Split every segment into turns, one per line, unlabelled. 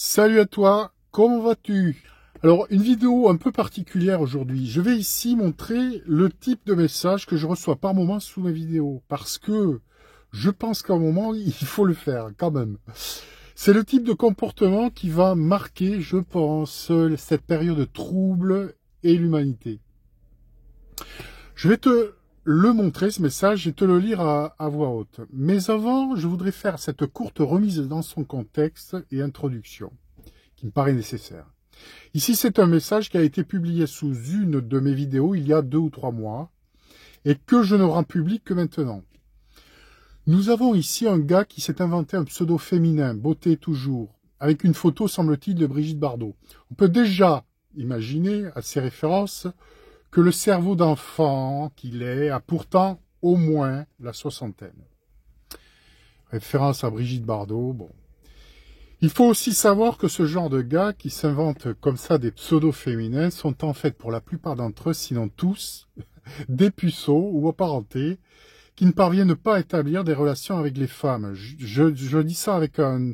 Salut à toi, comment vas-tu? Alors, une vidéo un peu particulière aujourd'hui. Je vais ici montrer le type de message que je reçois par moment sous mes vidéos. Parce que je pense qu'à un moment, il faut le faire quand même. C'est le type de comportement qui va marquer, je pense, cette période trouble et l'humanité. Je vais te le montrer, ce message, et te le lire à voix haute. Mais avant, je voudrais faire cette courte remise dans son contexte et introduction, qui me paraît nécessaire. Ici, c'est un message qui a été publié sous une de mes vidéos il y a 2 ou 3 mois, et que je ne rends public que maintenant. Nous avons ici un gars qui s'est inventé un pseudo féminin, beauté toujours, avec une photo, semble-t-il, de Brigitte Bardot. On peut déjà imaginer, à ces références, que le cerveau d'enfant qu'il est a pourtant au moins la soixantaine. Référence à Brigitte Bardot, bon. Il faut aussi savoir que ce genre de gars qui s'inventent comme ça des pseudos féminins sont en fait pour la plupart d'entre eux, sinon tous, des puceaux ou apparentés qui ne parviennent pas à établir des relations avec les femmes. Je dis ça avec un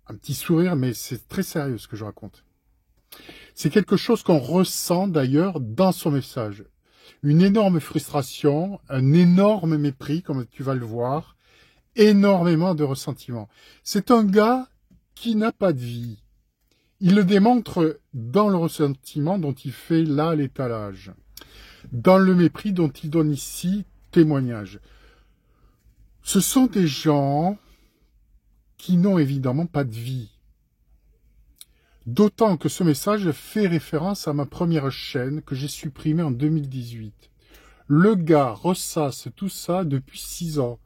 petit sourire, mais c'est très sérieux ce que je raconte. C'est quelque chose qu'on ressent d'ailleurs dans son message. Une énorme frustration, un énorme mépris, comme tu vas le voir, énormément de ressentiment. C'est un gars qui n'a pas de vie. Il le démontre dans le ressentiment dont il fait là l'étalage, dans le mépris dont il donne ici témoignage. Ce sont des gens qui n'ont évidemment pas de vie. D'autant que ce message fait référence à ma première chaîne que j'ai supprimée en 2018. Le gars ressasse tout ça depuis 6 ans.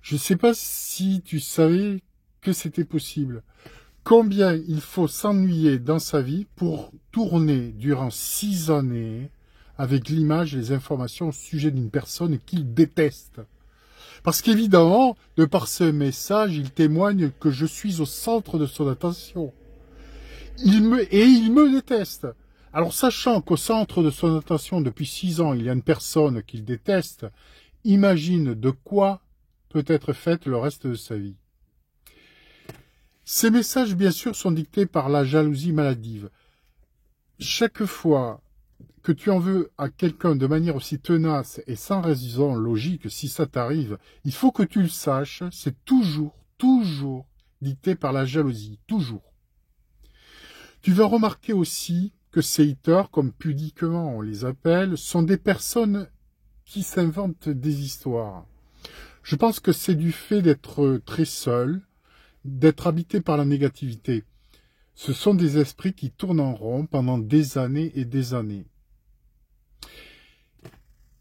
Je ne sais pas si tu savais que c'était possible. Combien il faut s'ennuyer dans sa vie pour tourner durant 6 années avec l'image et les informations au sujet d'une personne qu'il déteste. Parce qu'évidemment, de par ce message, il témoigne que je suis au centre de son attention. Il me déteste. Alors, sachant qu'au centre de son attention depuis 6 ans, il y a une personne qu'il déteste, imagine de quoi peut être faite le reste de sa vie. Ces messages, bien sûr, sont dictés par la jalousie maladive. Chaque fois que tu en veux à quelqu'un de manière aussi tenace et sans raison logique, si ça t'arrive, il faut que tu le saches, c'est toujours dicté par la jalousie, toujours. Tu vas remarquer aussi que ces haters, comme pudiquement on les appelle, sont des personnes qui s'inventent des histoires. Je pense que c'est du fait d'être très seul, d'être habité par la négativité. Ce sont des esprits qui tournent en rond pendant des années et des années.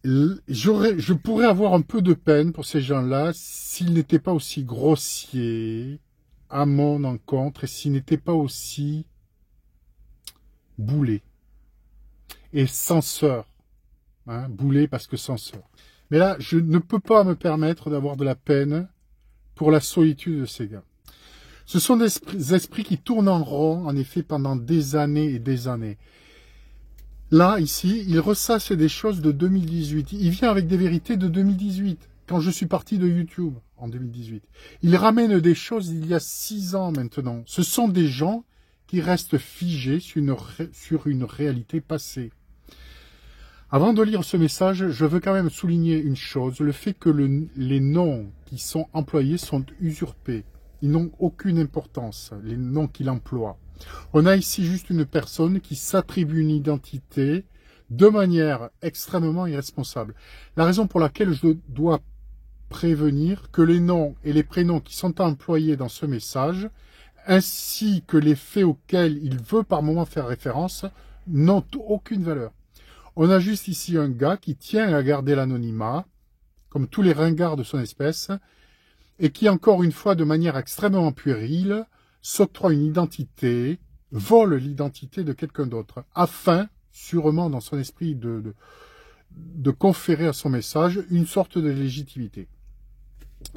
Je pourrais avoir un peu de peine pour ces gens-là s'ils n'étaient pas aussi grossiers à mon encontre et s'ils n'étaient pas aussi boulés et censeurs. Boulés parce que censeurs. Mais là, je ne peux pas me permettre d'avoir de la peine pour la solitude de ces gars. Ce sont des esprits qui tournent en rond, en effet, pendant des années et des années. Là, ici, il ressasse des choses de 2018. Il vient avec des vérités de 2018, quand je suis parti de YouTube, en 2018. Il ramène des choses d'il y a 6 ans maintenant. Ce sont des gens qui restent figés sur une réalité passée. Avant de lire ce message, je veux quand même souligner une chose, le fait que les noms qui sont employés sont usurpés. Ils n'ont aucune importance, les noms qu'il emploie. On a ici juste une personne qui s'attribue une identité de manière extrêmement irresponsable. La raison pour laquelle je dois prévenir que les noms et les prénoms qui sont employés dans ce message, ainsi que les faits auxquels il veut par moment faire référence, n'ont aucune valeur. On a juste ici un gars qui tient à garder l'anonymat, comme tous les ringards de son espèce, et qui, encore une fois, de manière extrêmement puérile, s'octroie une identité, vole l'identité de quelqu'un d'autre, afin, sûrement dans son esprit, de conférer à son message une sorte de légitimité.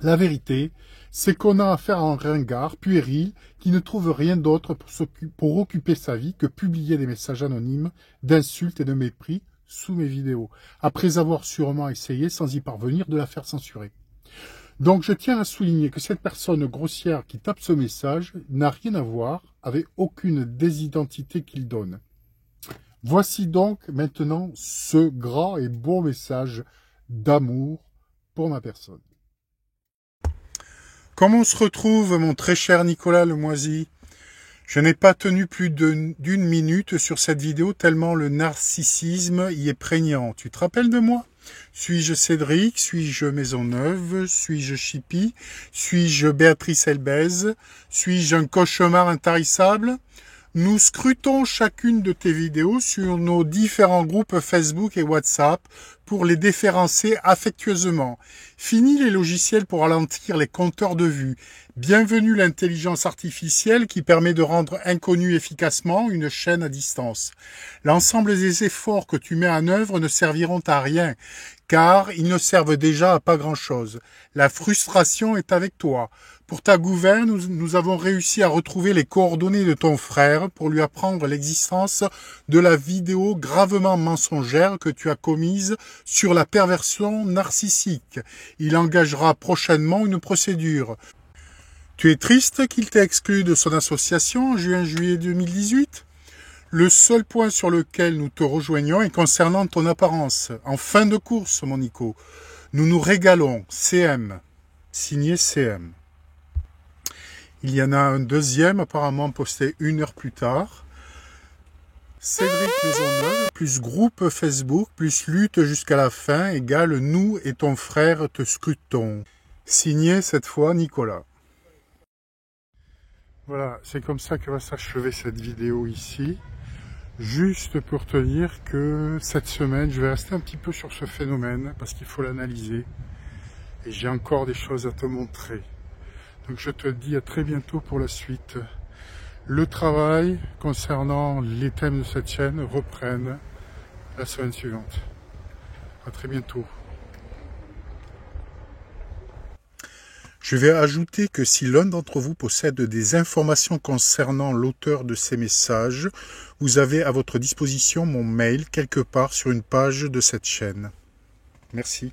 La vérité, c'est qu'on a affaire à un ringard puéril qui ne trouve rien d'autre pour occuper sa vie que publier des messages anonymes d'insultes et de mépris sous mes vidéos, après avoir sûrement essayé, sans y parvenir, de la faire censurer. Donc je tiens à souligner que cette personne grossière qui tape ce message n'a rien à voir avec aucune des identités qu'il donne. Voici donc maintenant ce grand et beau message d'amour pour ma personne. Comment on se retrouve, mon très cher Nicolas Lemoisy? Je n'ai pas tenu plus d'une minute sur cette vidéo tellement le narcissisme y est prégnant. Tu te rappelles de moi? Suis-je Cédric? Suis-je Maisonneuve? Suis-je Chippy? Suis-je Béatrice Elbez? Suis-je un cauchemar intarissable? Nous scrutons chacune de tes vidéos sur nos différents groupes Facebook et WhatsApp pour les déférencer affectueusement. Fini les logiciels pour ralentir les compteurs de vues. Bienvenue l'intelligence artificielle qui permet de rendre inconnue efficacement une chaîne à distance. L'ensemble des efforts que tu mets en œuvre ne serviront à rien, car ils ne servent déjà à pas grand-chose. La frustration est avec toi. Pour ta gouverne, nous avons réussi à retrouver les coordonnées de ton frère pour lui apprendre l'existence de la vidéo gravement mensongère que tu as commise sur la perversion narcissique. Il engagera prochainement une procédure. Tu es triste qu'il t'ait exclu de son association en juin-juillet 2018 ? Le seul point sur lequel nous te rejoignons est concernant ton apparence. En fin de course, mon Nico, nous nous régalons. CM. Signé CM. Il y en a un deuxième, apparemment posté 1 heure plus tard. Cédric Maisonneuve, plus groupe Facebook, plus lutte jusqu'à la fin, égale nous et ton frère te scrutons. Signé cette fois Nicolas. Voilà, c'est comme ça que va s'achever cette vidéo ici. Juste pour te dire que cette semaine, je vais rester un petit peu sur ce phénomène parce qu'il faut l'analyser. Et j'ai encore des choses à te montrer. Donc je te dis à très bientôt pour la suite. Le travail concernant les thèmes de cette chaîne reprennent la semaine suivante. À très bientôt. Je vais ajouter que si l'un d'entre vous possède des informations concernant l'auteur de ces messages, vous avez à votre disposition mon mail quelque part sur une page de cette chaîne. Merci.